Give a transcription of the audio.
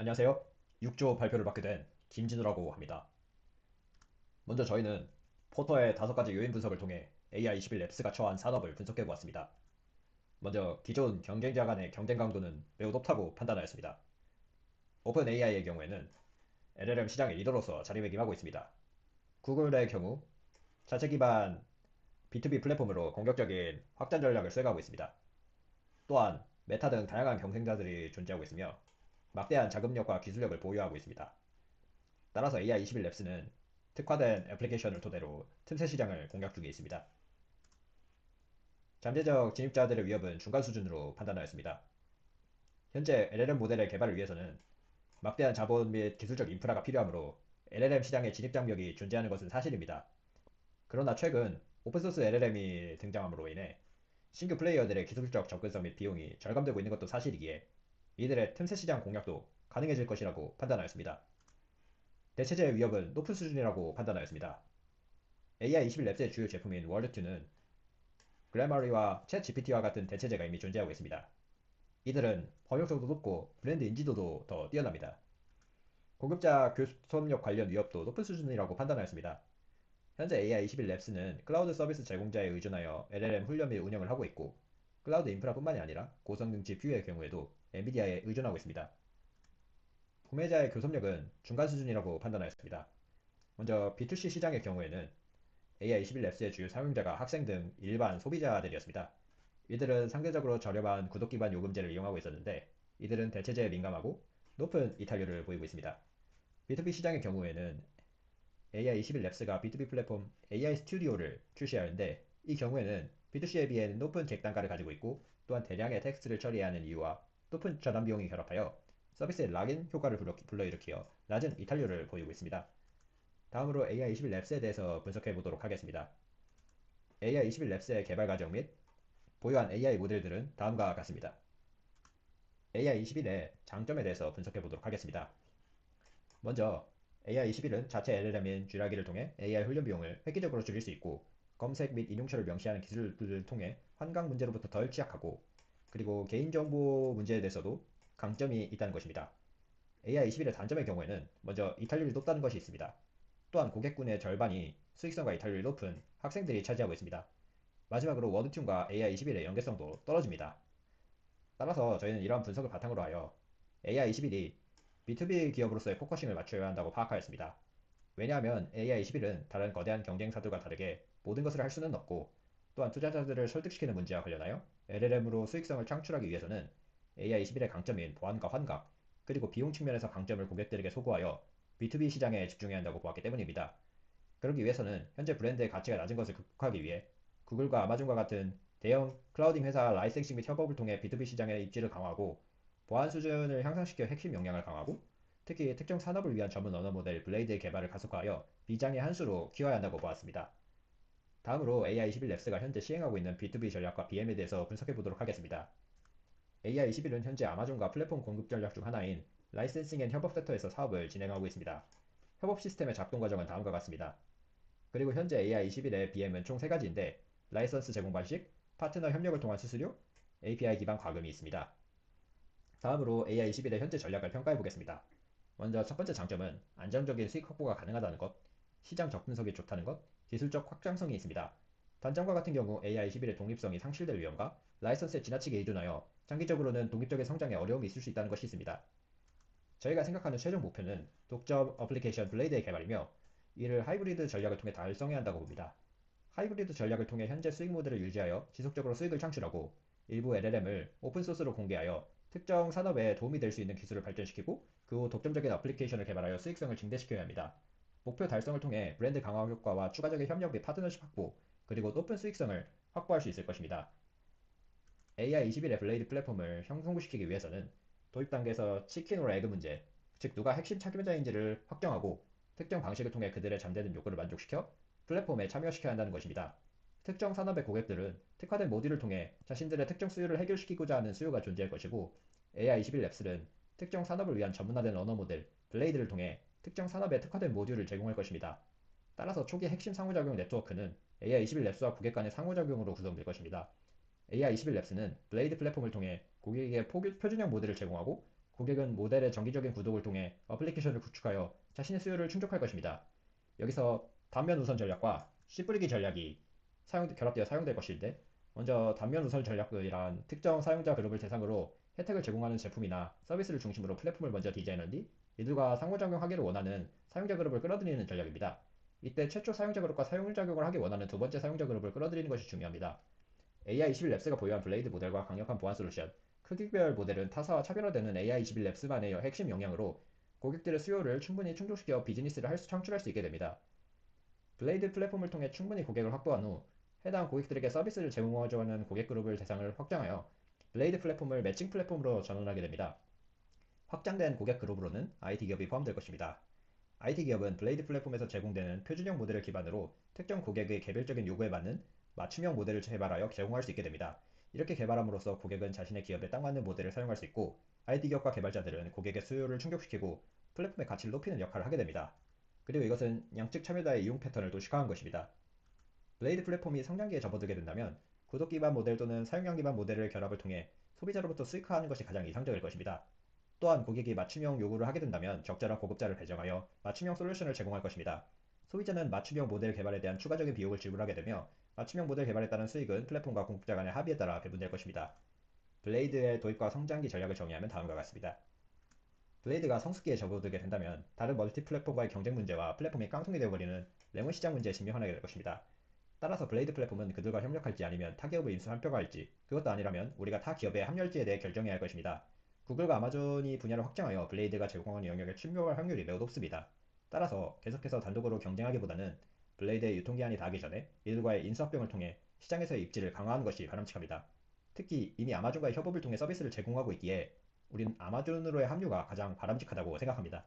안녕하세요. 6조 발표를 맡게 된 김진우라고 합니다. 먼저 저희는 포터의 5가지 요인 분석을 통해 AI21랩스가 처한 산업을 분석해 보았습니다. 먼저 기존 경쟁자 간의 경쟁 강도는 매우 높다고 판단하였습니다. 오픈 AI의 경우에는 LLM 시장의 리더로서 자리매김하고 있습니다. 구글의 경우 자체 기반 B2B 플랫폼으로 공격적인 확장 전략을 쐐가고 있습니다. 또한 메타 등 다양한 경쟁자들이 존재하고 있으며 막대한 자금력과 기술력을 보유하고 있습니다. 따라서 AI21랩스는 특화된 애플리케이션을 토대로 틈새 시장을 공략 중에 있습니다. 잠재적 진입자들의 위협은 중간 수준으로 판단하였습니다. 현재 LLM 모델의 개발을 위해서는 막대한 자본 및 기술적 인프라가 필요하므로 LLM 시장의 진입 장벽이 존재하는 것은 사실입니다. 그러나 최근 오픈소스 LLM이 등장함으로 인해 신규 플레이어들의 기술적 접근성 및 비용이 절감되고 있는 것도 사실이기에 이들의 틈새 시장 공략도 가능해질 것이라고 판단하였습니다. 대체제의 위협은 높은 수준이라고 판단하였습니다. AI21랩스의 주요 제품인 월드2는 글래머리와 챗 GPT와 같은 대체제가 이미 존재하고 있습니다. 이들은 번역성도 높고 브랜드 인지도도 더 뛰어납니다. 고급자 교섭력 관련 위협도 높은 수준이라고 판단하였습니다. 현재 AI21랩스는 클라우드 서비스 제공자에 의존하여 LLM 훈련 및 운영을 하고 있고, 클라우드 인프라뿐만이 아니라 고성능 GPU의 경우에도 엔비디아에 의존하고 있습니다. 구매자의 교섭력은 중간 수준이라고 판단하였습니다. 먼저 B2C 시장의 경우에는 AI21랩스의 주요 사용자가 학생 등 일반 소비자들이었습니다. 이들은 상대적으로 저렴한 구독 기반 요금제를 이용하고 있었는데, 이들은 대체제에 민감하고 높은 이탈률을 보이고 있습니다. B2B 시장의 경우에는 AI21랩스가 B2B 플랫폼 AI 스튜디오를 출시하였는데, 이 경우에는 B2C에 비해 높은 객단가를 가지고 있고, 또한 대량의 텍스트를 처리해야 하는 이유와 높은 전환 비용이 결합하여 서비스의 락인 효과를 불러일으켜 낮은 이탈률을 보이고 있습니다. 다음으로 AI21랩스에 대해서 분석해 보도록 하겠습니다. AI21랩스의 개발 과정 및 보유한 AI 모델들은 다음과 같습니다. AI21의 장점에 대해서 분석해 보도록 하겠습니다. 먼저 AI21은 자체 LLM인 쥐라기를 통해 AI 훈련 비용을 획기적으로 줄일 수 있고, 검색 및 인용처를 명시하는 기술들을 통해 환강 문제로부터 덜 취약하고, 그리고 개인정보 문제에 대해서도 강점이 있다는 것입니다. AI21의 단점의 경우에는 먼저 이탈률이 높다는 것이 있습니다. 또한 고객군의 절반이 수익성과 이탈률이 높은 학생들이 차지하고 있습니다. 마지막으로 워드튠과 AI21의 연계성도 떨어집니다. 따라서 저희는 이러한 분석을 바탕으로 하여 AI21이 B2B 기업으로서의 포커싱을 맞춰야 한다고 파악하였습니다. 왜냐하면 AI21은 다른 거대한 경쟁사들과 다르게 모든 것을 할 수는 없고, 또한 투자자들을 설득시키는 문제와 관련하여 LLM으로 수익성을 창출하기 위해서는 AI21의 강점인 보안과 환각, 그리고 비용 측면에서 강점을 고객들에게 소구하여 B2B 시장에 집중해야 한다고 보았기 때문입니다. 그러기 위해서는 현재 브랜드의 가치가 낮은 것을 극복하기 위해 구글과 아마존과 같은 대형 클라우딩 회사 라이센싱 및 협업을 통해 B2B 시장의 입지를 강화하고, 보안 수준을 향상시켜 핵심 역량을 강화하고, 특히 특정 산업을 위한 전문 언어 모델 블레이드의 개발을 가속화하여 비장의 한 수로 키워야 한다고 보았습니다. 다음으로 AI21랩스가 현재 시행하고 있는 B2B 전략과 BM에 대해서 분석해 보도록 하겠습니다. AI21은 현재 아마존과 플랫폼 공급 전략 중 하나인 라이센싱 앤 협업 섹터에서 사업을 진행하고 있습니다. 협업 시스템의 작동 과정은 다음과 같습니다. 그리고 현재 AI21의 BM은 총 3가지인데, 라이선스 제공 방식, 파트너 협력을 통한 수수료, API 기반 과금이 있습니다. 다음으로 AI21의 현재 전략을 평가해 보겠습니다. 먼저 첫 번째 장점은 안정적인 수익 확보가 가능하다는 것, 시장 접근성이 좋다는 것, 기술적 확장성이 있습니다. 단점과 같은 경우 AI21의 독립성이 상실될 위험과 라이선스에 지나치게 의존하여 장기적으로는 독립적인 성장에 어려움이 있을 수 있다는 것이 있습니다. 저희가 생각하는 최종 목표는 독점 어플리케이션 블레이드의 개발이며, 이를 하이브리드 전략을 통해 달성해야 한다고 봅니다. 하이브리드 전략을 통해 현재 수익 모델을 유지하여 지속적으로 수익을 창출하고, 일부 LLM을 오픈소스로 공개하여 특정 산업에 도움이 될 수 있는 기술을 발전시키고, 그 후 독점적인 어플리케이션을 개발하여 수익성을 증대시켜야 합니다. 목표 달성을 통해 브랜드 강화 효과와 추가적인 협력 및 파트너십 확보, 그리고 높은 수익성을 확보할 수 있을 것입니다. AI21의 블레이드 플랫폼을 형성시키기 위해서는 도입 단계에서 치킨 오라 에그 문제, 즉 누가 핵심 참여자인지를 확정하고, 특정 방식을 통해 그들의 잠재된 요구를 만족시켜 플랫폼에 참여시켜야 한다는 것입니다. 특정 산업의 고객들은 특화된 모듈을 통해 자신들의 특정 수요를 해결시키고자 하는 수요가 존재할 것이고, AI21랩스는 특정 산업을 위한 전문화된 언어 모델 블레이드를 통해 특정 산업에 특화된 모듈을 제공할 것입니다. 따라서 초기 핵심 상호작용 네트워크는 AI21랩스와 고객 간의 상호작용으로 구성될 것입니다. AI21랩스는 블레이드 플랫폼을 통해 고객에게 표준형 모델을 제공하고, 고객은 모델의 정기적인 구독을 통해 어플리케이션을 구축하여 자신의 수요를 충족할 것입니다. 여기서 단면 우선 전략과 씨 뿌리기 전략이 결합되어 사용될 것인데, 먼저 단면 우선 전략이란 특정 사용자 그룹을 대상으로 혜택을 제공하는 제품이나 서비스를 중심으로 플랫폼을 먼저 디자인한 뒤 이들과 상호작용하기를 원하는 사용자 그룹을 끌어들이는 전략입니다. 이때 최초 사용자 그룹과 상호작용을 하기 원하는 두 번째 사용자 그룹을 끌어들이는 것이 중요합니다. AI21랩스가 보유한 블레이드 모델과 강력한 보안 솔루션, 크기별 모델은 타사와 차별화되는 AI21랩스만의 핵심 역량으로 고객들의 수요를 충분히 충족시켜 비즈니스를 창출할 수 있게 됩니다. 블레이드 플랫폼을 통해 충분히 고객을 확보한 후 해당 고객들에게 서비스를 제공하는 고객 그룹을 대상을 확장하여 블레이드 플랫폼을 매칭 플랫폼으로 전환하게 됩니다. 확장된 고객 그룹으로는 IT 기업이 포함될 것입니다. IT 기업은 블레이드 플랫폼에서 제공되는 표준형 모델을 기반으로 특정 고객의 개별적인 요구에 맞는 맞춤형 모델을 개발하여 제공할 수 있게 됩니다. 이렇게 개발함으로써 고객은 자신의 기업에 딱 맞는 모델을 사용할 수 있고, IT 기업과 개발자들은 고객의 수요를 충족시키고 플랫폼의 가치를 높이는 역할을 하게 됩니다. 그리고 이것은 양측 참여자의 이용 패턴을 도식화한 것입니다. 블레이드 플랫폼이 성장기에 접어들게 된다면 구독 기반 모델 또는 사용량 기반 모델을 결합을 통해 소비자로부터 수익화하는 것이 가장 이상적일 것입니다. 또한 고객이 맞춤형 요구를 하게 된다면 적절한 공급자를 배정하여 맞춤형 솔루션을 제공할 것입니다. 소비자는 맞춤형 모델 개발에 대한 추가적인 비용을 지불하게 되며, 맞춤형 모델 개발에 따른 수익은 플랫폼과 공급자 간의 합의에 따라 배분될 것입니다. 블레이드의 도입과 성장기 전략을 정의하면 다음과 같습니다. 블레이드가 성숙기에 접어들게 된다면 다른 멀티 플랫폼과의 경쟁 문제와 플랫폼이 깡통이 되어버리는 레몬 시장 문제에 직면하게 될 것입니다. 따라서 블레이드 플랫폼은 그들과 협력할지 아니면 타 기업을 인수합병할지, 그것도 아니라면 우리가 타 기업에 합류할지에 대해 결정해야 할 것입니다. 구글과 아마존이 분야를 확장하여 블레이드가 제공하는 영역에 침범할 확률이 매우 높습니다. 따라서 계속해서 단독으로 경쟁하기보다는 블레이드의 유통기한이 닿기 전에 이들과의 인수합병을 통해 시장에서의 입지를 강화하는 것이 바람직합니다. 특히 이미 아마존과의 협업을 통해 서비스를 제공하고 있기에 우린 아마존으로의 합류가 가장 바람직하다고 생각합니다.